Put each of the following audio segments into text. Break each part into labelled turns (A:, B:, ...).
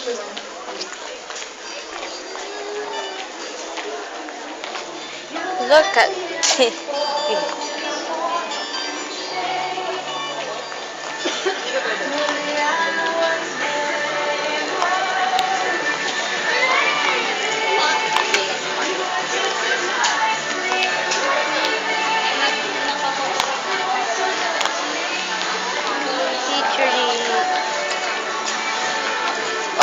A: Look at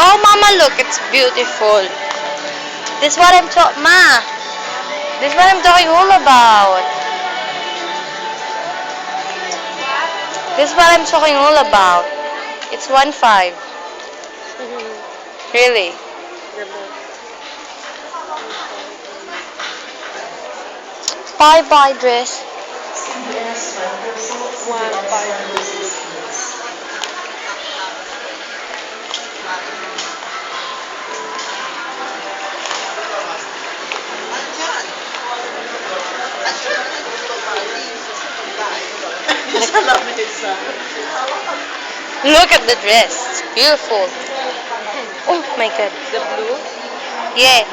A: Oh, Mama, look, it's beautiful. This is what I'm talking, Ma. This is what I'm talking all about. This is what I'm talking all about. It's 1.5. Really? Bye-bye dress. Look at the dress. It's beautiful. Oh my god.
B: The blue?
A: Yeah.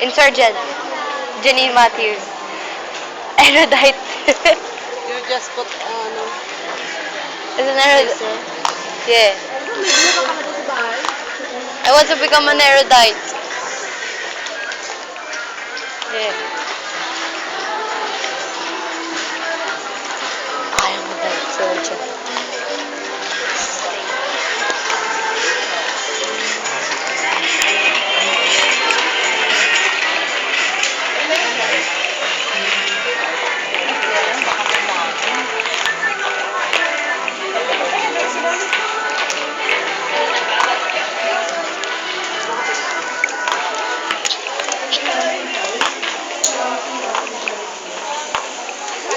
A: Insurgent. Janine Matthews. Erudite.
B: You just put,
A: Is an erudite.
B: laser.
A: Yeah.
B: May blue ka pala sa bahay?
A: I want to become an erudite. Yeah. I am a surgeon.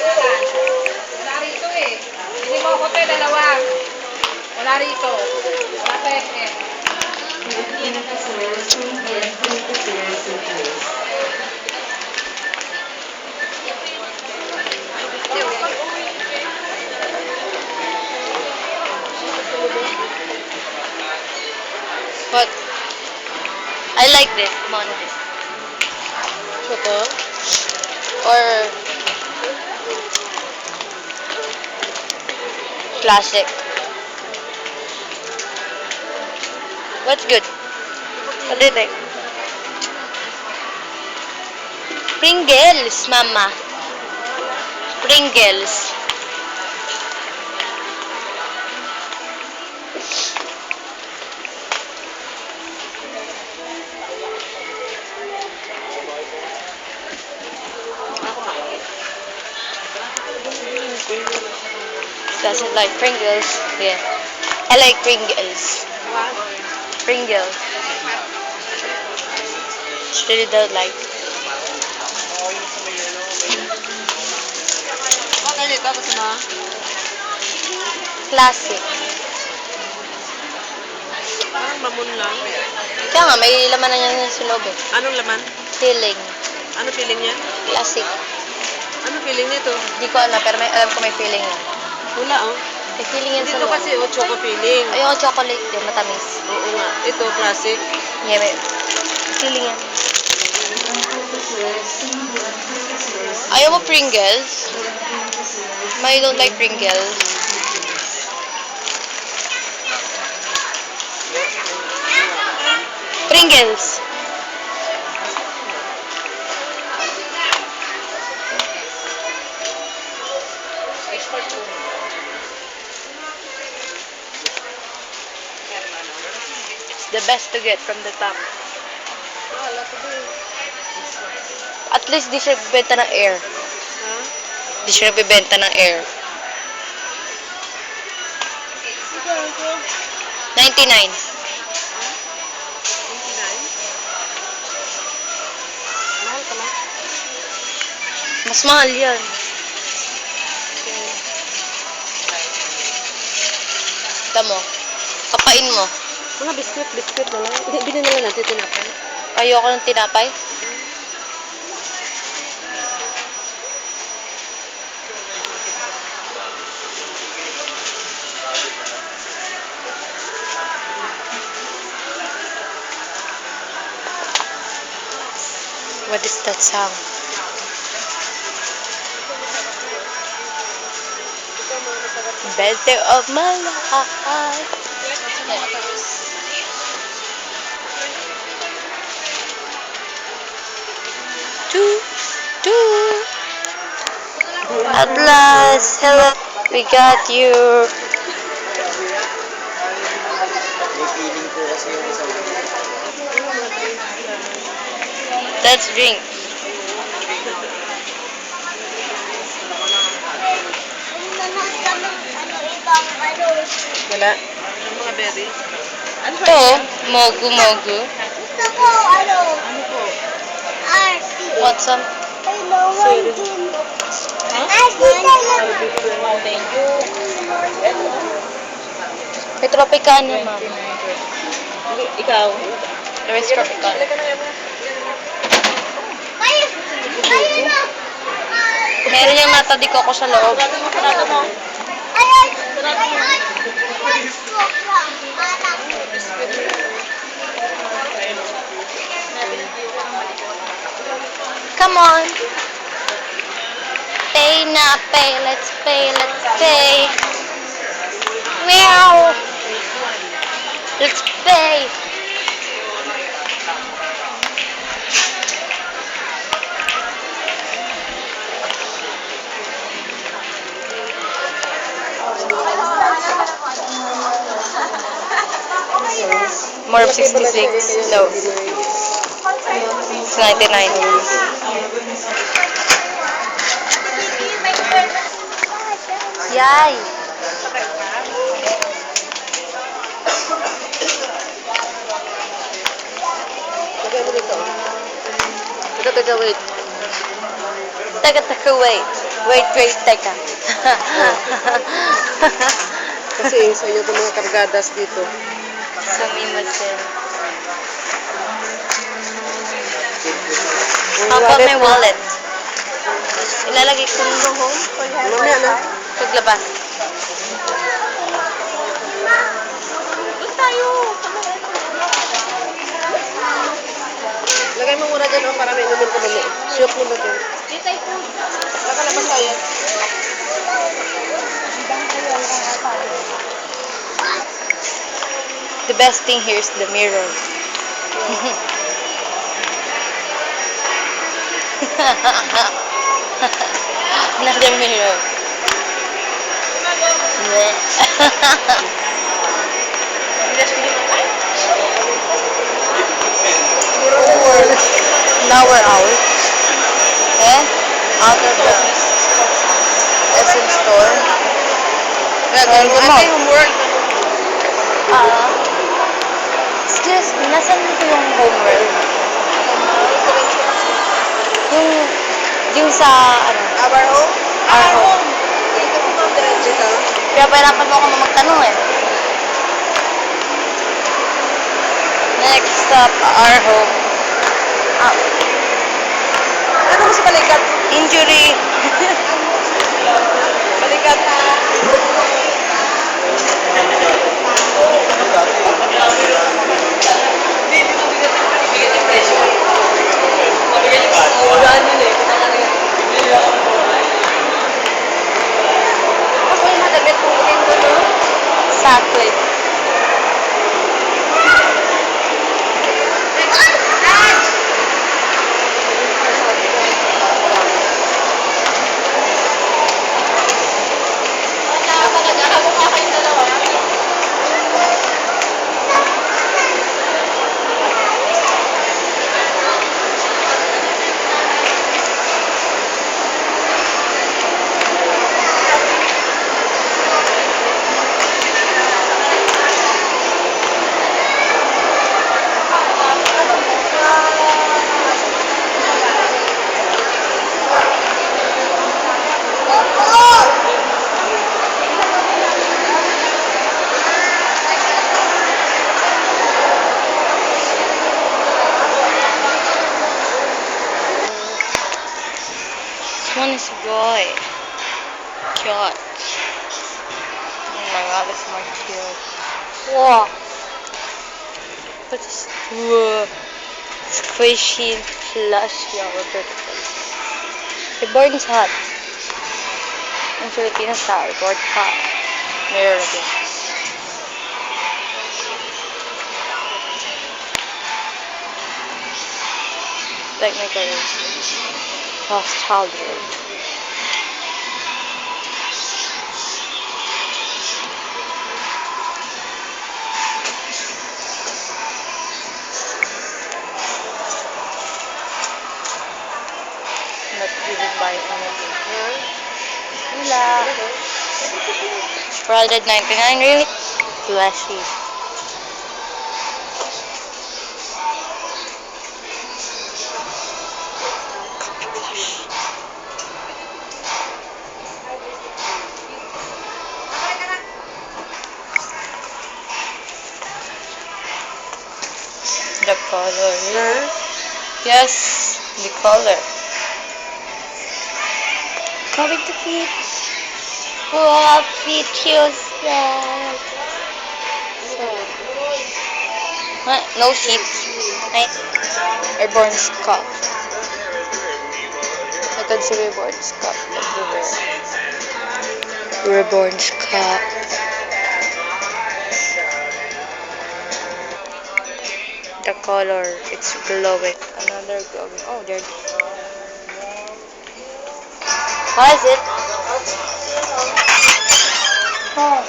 C: Wala rito eh. Hindi mo ako tayo dalawa. Wala rito. Wala pa eh.
A: But I like this one.
B: Ito?
A: Or classic. What's good? What do you think? Pringles, Mama. Pringles. Doesn't like Pringles. Yeah. I like Pringles. Pringles. She really don't like.
B: Okay, dito. Tapos na.
A: Classic.
B: Parang mamun lang.
A: Kaya nga, may laman na yan sa loob eh.
B: Anong laman?
A: Filling.
B: Ano feeling niya?
A: Classic.
B: Ano feeling nito?
A: Hindi ko alam, pero alam ko may filling yan.
B: Wala, oh.
A: May filling yan sa
B: Dito
A: loob.
B: kasi, choco feeling.
A: Ayoko chocolate din, matamis.
B: Oo nga. Ito, classic.
A: Yeah, may filling yan. Ayaw mo Pringles? I don't like Pringles. Pringles. It's the best to get from the top. At least di siya bibenta ng air.
B: Ha?
A: Di siya bibenta ng air. 99.
B: 29? Mahal pala.
A: Mas mahal yan. Tama mo. Kapain mo.
B: Mga biskuit na lang. Bili na lang natin tinapay.
A: Ayoko ng tinapay. What is that sound? Better of my life. Do, do. At last, hello. We got you. Let's drink.
B: Wala. Ano mga berry? Ano ba
A: Ito,
B: yan?
A: mogu mogu.
D: Gusto ko, ano?
B: Ano po?
D: RC.
A: Want some?
D: Kailangan din. RC talaga.
B: Thank you.
A: May Tropicana, ma'am.
B: Ikaw?
A: There is Tropicana.
D: Kayo, kayo na.
A: Meron yung nata di ko sa loob.
D: Ayan, ayan. Facebook lang. Anak.
A: Come on. Pay na, pay. Let's pay, let's pay. Meow. Let's pay. More of 66. No. It's 99. Yay!
B: Lagay mo dito. Teka, wait.
A: Teka, wait. Wait, teka.
B: Kasi sa inyo itong mga kargadas dito.
A: Sumimasen.
B: Yung
A: How about my
B: mo.
A: wallet? Ilalagay ko ng home
B: Mamaya na.
A: paglabas.
B: Lagay mo muna dyan para may inumin ko mamaya. Shoot mo ba dyan? Nakalabas tayo.
A: The best thing here is the mirror. Another mirror. Now we're out. Eh? Out of the Essence store.
B: Homework.
A: Excuse me, nasan dito yung homework? Yung sa, ano?
B: Our home?
A: Our home.
B: Dito po ma'am, dito.
A: Kaya pahirapan mo ako magtanong eh. Next stop, our home. Ah,
B: Ano mo sa balikat?
A: injury.
B: Balikat. Murahan yun eh. Ako yung madagit po rin doon, no?
A: Exactly. This one is boy. Cute. Oh my god, it's more cute. Wow. What is... Whoa. Squishy, flushy, or vertical. Reborn's hot. Ang Filipino style, reborn hot. Mirror again. Technically, lost childhood. Not even buying anything. Wala. $499, really? Flashy. The color. Yes, the color. Coming to feet. Wow, feet shoes. No sheets. Right? Reborn's cup. I can see Reborn's cup everywhere. Reborn's cup. The color, it's glowing. Another glowing. Oh, there. What is it? Oh.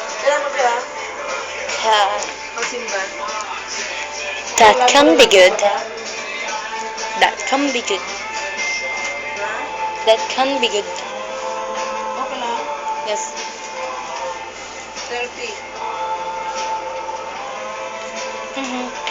A: Yeah. That can be good. That can be good. That can be good.
C: Okay lang.
A: Yes.
C: 30.
A: Mm-hmm.